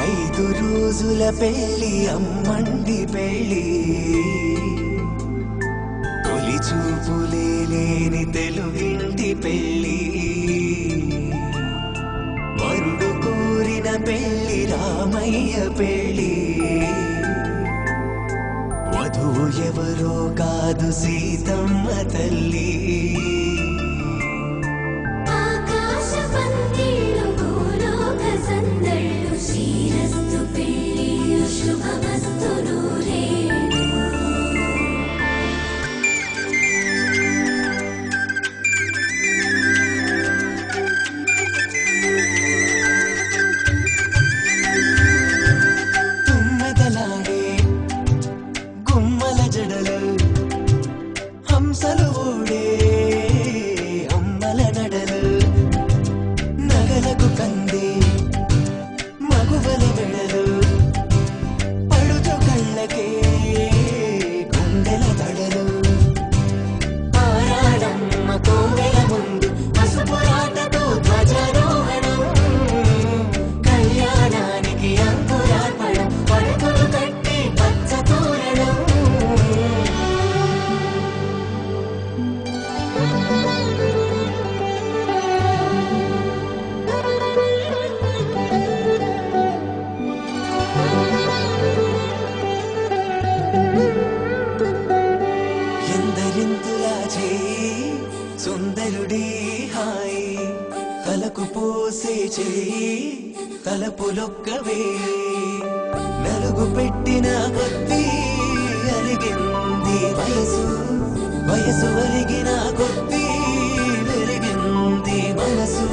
ఐదు రోజుల పెళ్లి అమ్మండి పెళ్లి తొలి చూపులే లేని తెలుగింటి పెళ్లి వరుడు కోరిన పెళ్లి రామయ్య పెళ్లి వధువు ఎవరో కాదు సీతమ్మ తల్లి హంసలు ఊడే అమ్మల నడలు నగలకు కంది మగువల వెడలు పడుచు కళ్ళకే గుండెల తడలు ఆరాడమ్మ కోవెల ముందు పసుపురాటతో ధ్వజారోహణం కళ్యాణానికి అంకురార్పణం పడుకులు కట్టి పచ్చ తోరణం ఎందరింతులా చేయి సుందరుడి హాయి తలకు పోసే చేయి తలపులొక్కవే నలుగు పెట్టిన కొద్దీ అలిగింది వయసు వయసు అలిగిన కొద్దీ వెలిగింది మనసు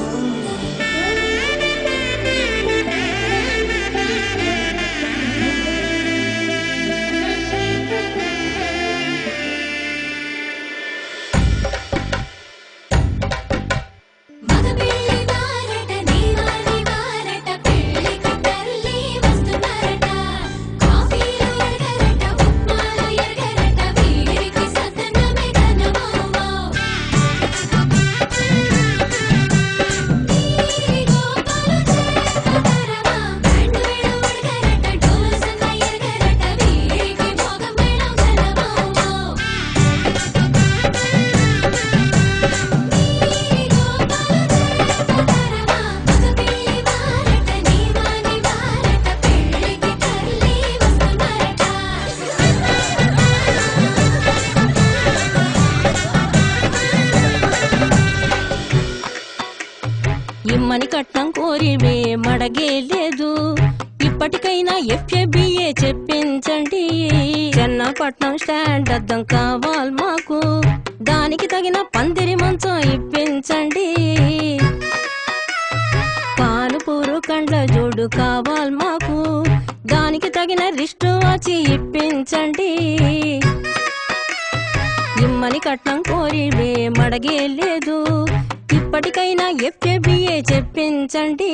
ఇమ్మని కట్నం కోరివే మడగే లేదు ఇప్పటికైనా FABA చెప్పించండి చెన్నపట్నం స్టాండ్ అద్దం కావాలి మాకు దానికి తగిన పందిరి మంచం ఇప్పించండి పానుపూరు కండ్ల జోడు కావాలి మాకు దానికి తగిన రిస్టు వాచి ఇప్పించండి ఇమ్మని కట్నం కోరివే మడగే లేదు ఇప్పటికైనా FABA చెప్పించండి